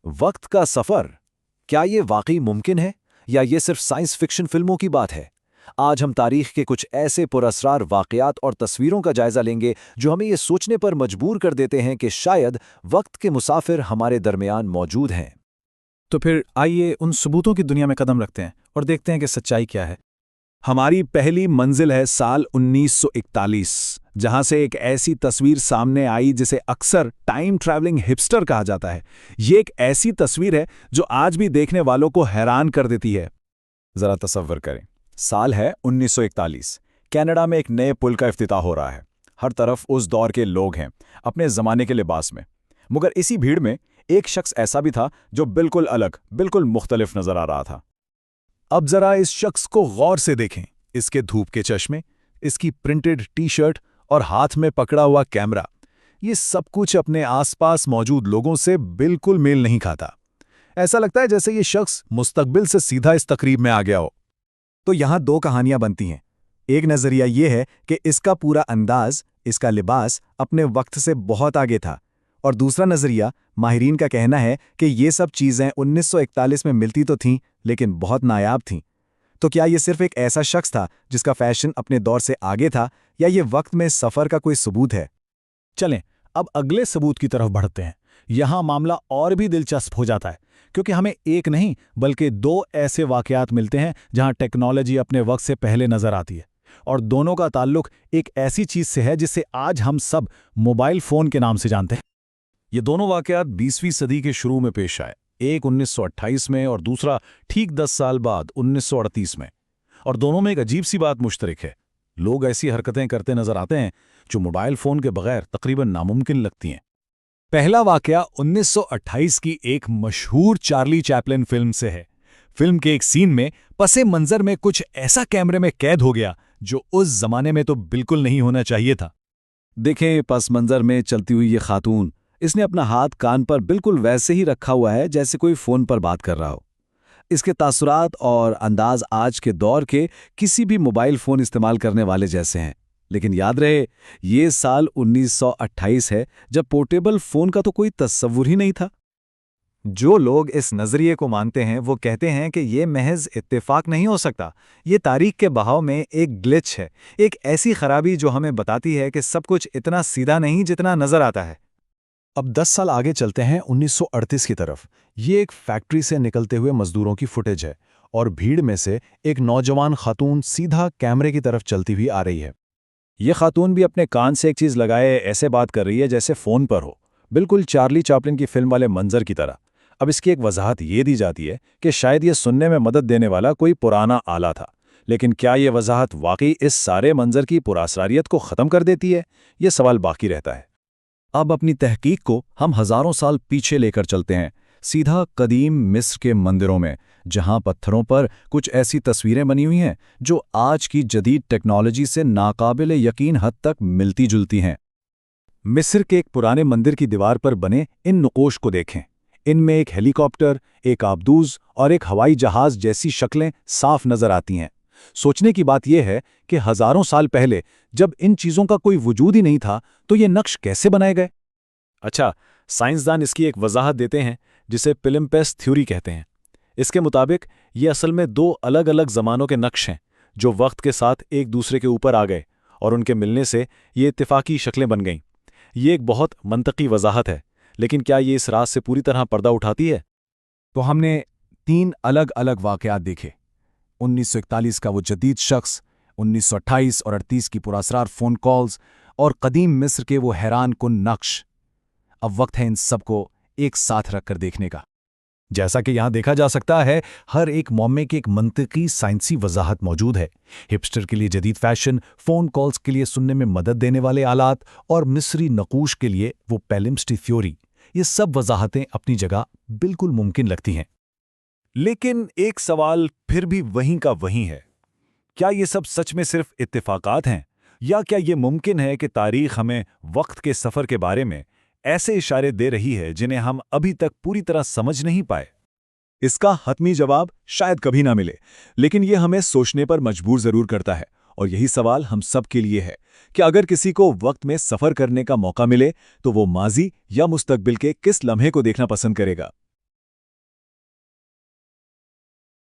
وقت کا سفر، کیا یہ واقعی ممکن ہے یا یہ صرف سائنس فکشن فلموں کی بات ہے؟ آج ہم تاریخ کے کچھ ایسے پراسرار واقعات اور تصویروں کا جائزہ لیں گے جو ہمیں یہ سوچنے پر مجبور کر دیتے ہیں کہ شاید وقت کے مسافر ہمارے درمیان موجود ہیں۔ تو پھر آئیے ان ثبوتوں کی دنیا میں قدم رکھتے ہیں اور دیکھتے ہیں کہ سچائی کیا ہے۔ ہماری پہلی منزل ہے سال 1941، جہاں سے ایک ایسی تصویر سامنے آئی جسے اکثر ٹائم ٹریولنگ ہپسٹر کہا جاتا ہے۔ یہ ایک ایسی تصویر ہے جو آج بھی دیکھنے والوں کو حیران کر دیتی ہے۔ ذرا تصور کریں، سال ہے 1941، کینیڈا میں ایک نئے پل کا افتتاح ہو رہا ہے۔ ہر طرف اس دور کے لوگ ہیں، اپنے زمانے کے لباس میں، مگر اسی بھیڑ میں ایک شخص ایسا بھی تھا جو بالکل الگ، بالکل مختلف نظر آ رہا تھا۔ اب ذرا اس شخص کو غور سے دیکھیں، اس کے دھوپ کے چشمے، اس کی پرنٹڈ ٹی شرٹ اور ہاتھ میں پکڑا ہوا کیمرہ، یہ سب کچھ اپنے آس پاس موجود لوگوں سے بالکل میل نہیں کھاتا۔ ایسا لگتا ہے جیسے یہ شخص مستقبل سے سیدھا اس تقریب میں آ گیا ہو۔ تو یہاں دو کہانیاں بنتی ہیں۔ ایک نظریہ یہ ہے کہ اس کا پورا انداز، اس کا لباس اپنے وقت سے بہت آگے تھا، اور دوسرا نظریہ، ماہرین کا کہنا ہے کہ یہ سب چیزیں 1941 میں ملتی تو تھیں لیکن بہت نایاب تھیں۔ تو کیا یہ صرف ایک ایسا شخص تھا جس کا فیشن اپنے دور سے آگے تھا، یا یہ وقت میں سفر کا کوئی ثبوت ہے؟ چلیں اب اگلے ثبوت کی طرف بڑھتے ہیں۔ یہاں معاملہ اور بھی دلچسپ ہو جاتا ہے، کیونکہ ہمیں ایک نہیں بلکہ دو ایسے واقعات ملتے ہیں جہاں ٹیکنالوجی اپنے وقت سے پہلے نظر آتی ہے، اور دونوں کا تعلق ایک ایسی چیز سے ہے جسے آج ہم سب موبائل فون کے نام سے جانتے ہیں۔ یہ دونوں واقعات 20ویں صدی کے شروع میں پیش آئے، ایک 1928 میں اور دوسرا ٹھیک 10 سال بعد 1938 میں، اور دونوں میں ایک عجیب سی بات مشترک ہے۔ لوگ ایسی حرکتیں کرتے نظر آتے ہیں جو موبائل فون کے بغیر تقریباً ناممکن لگتی ہیں۔ پہلا واقعہ 1928 کی ایک مشہور چارلی چیپلن فلم سے ہے۔ فلم کے ایک سین میں پس منظر میں کچھ ایسا کیمرے میں قید ہو گیا جو اس زمانے میں تو بالکل نہیں ہونا چاہیے تھا۔ دیکھیں پس منظر میں چلتی ہوئی یہ خاتون، اس نے اپنا ہاتھ کان پر بالکل ویسے ہی رکھا ہوا ہے جیسے کوئی فون پر بات کر رہا ہو۔ اس کے تاثرات اور انداز آج کے دور کے کسی بھی موبائل فون استعمال کرنے والے جیسے ہیں، لیکن یاد رہے یہ سال 1928 ہے جب پورٹیبل فون کا تو کوئی تصور ہی نہیں تھا۔ جو لوگ اس نظریے کو مانتے ہیں وہ کہتے ہیں کہ یہ محض اتفاق نہیں ہو سکتا، یہ تاریخ کے بہاؤ میں ایک گلچ ہے، ایک ایسی خرابی جو ہمیں بتاتی ہے کہ سب کچھ اتنا سیدھا نہیں جتنا نظر آتا ہے۔ اب 10 سال آگے چلتے ہیں 1938 کی طرف۔ یہ ایک فیکٹری سے نکلتے ہوئے مزدوروں کی فوٹیج ہے، اور بھیڑ میں سے ایک نوجوان خاتون سیدھا کیمرے کی طرف چلتی ہوئی آ رہی ہے۔ یہ خاتون بھی اپنے کان سے ایک چیز لگائے ایسے بات کر رہی ہے جیسے فون پر ہو، بالکل چارلی چاپلن کی فلم والے منظر کی طرح۔ اب اس کی ایک وضاحت یہ دی جاتی ہے کہ شاید یہ سننے میں مدد دینے والا کوئی پرانا آلہ تھا، لیکن کیا یہ وضاحت واقعی اس سارے منظر کی پراسراریت کو ختم کر دیتی ہے؟ یہ سوال باقی رہتا ہے۔ اب اپنی تحقیق کو ہم ہزاروں سال پیچھے لے کر چلتے ہیں، سیدھا قدیم مصر کے مندروں میں، جہاں پتھروں پر کچھ ایسی تصویریں بنی ہوئی ہیں جو آج کی جدید ٹیکنالوجی سے ناقابل یقین حد تک ملتی جلتی ہیں۔ مصر کے ایک پرانے مندر کی دیوار پر بنے ان نقوش کو دیکھیں۔ ان میں ایک ہیلی کاپٹر، ایک آبدوز اور ایک ہوائی جہاز جیسی شکلیں صاف نظر آتی ہیں۔ سوچنے کی بات یہ ہے کہ ہزاروں سال پہلے جب ان چیزوں کا کوئی وجود ہی نہیں تھا تو یہ نقش کیسے بنائے گئے؟ اچھا، سائنسدان اس کی ایک وضاحت دیتے ہیں جسے پلمپیس تھیوری کہتے ہیں۔ اس کے مطابق یہ اصل میں دو الگ الگ زمانوں کے نقش ہیں جو وقت کے ساتھ ایک دوسرے کے اوپر آ گئے، اور ان کے ملنے سے یہ اتفاقی شکلیں بن گئیں۔ یہ ایک بہت منطقی وضاحت ہے، لیکن کیا یہ اس راز سے پوری طرح پردہ اٹھاتی ہے؟ تو ہم نے 3 الگ الگ واقعات دیکھے، 1941 کا وہ جدید شخص، 1928 اور 38 کی پراسرار فون کالز، اور قدیم مصر کے وہ حیران کن نقش۔ اب وقت ہے ان سب کو ایک ساتھ رکھ کر دیکھنے کا۔ جیسا کہ یہاں دیکھا جا سکتا ہے، ہر ایک معمے کی ایک منطقی سائنسی وضاحت موجود ہے۔ ہپسٹر کے لیے جدید فیشن، فون کالز کے لیے سننے میں مدد دینے والے آلات، اور مصری نقوش کے لیے وہ پیلمسٹی تھیوری، یہ سب وضاحتیں اپنی جگہ بالکل ممکن لگتی ہیں۔ لیکن ایک سوال پھر بھی وہیں کا وہیں ہے، کیا یہ سب سچ میں صرف اتفاقات ہیں، یا کیا یہ ممکن ہے کہ تاریخ ہمیں وقت کے سفر کے بارے میں ایسے اشارے دے رہی ہے جنہیں ہم ابھی تک پوری طرح سمجھ نہیں پائے؟ اس کا حتمی جواب شاید کبھی نہ ملے، لیکن یہ ہمیں سوچنے پر مجبور ضرور کرتا ہے، اور یہی سوال ہم سب کے لیے ہے کہ اگر کسی کو وقت میں سفر کرنے کا موقع ملے تو وہ ماضی یا مستقبل کے کس لمحے کو دیکھنا پسند کرے گا؟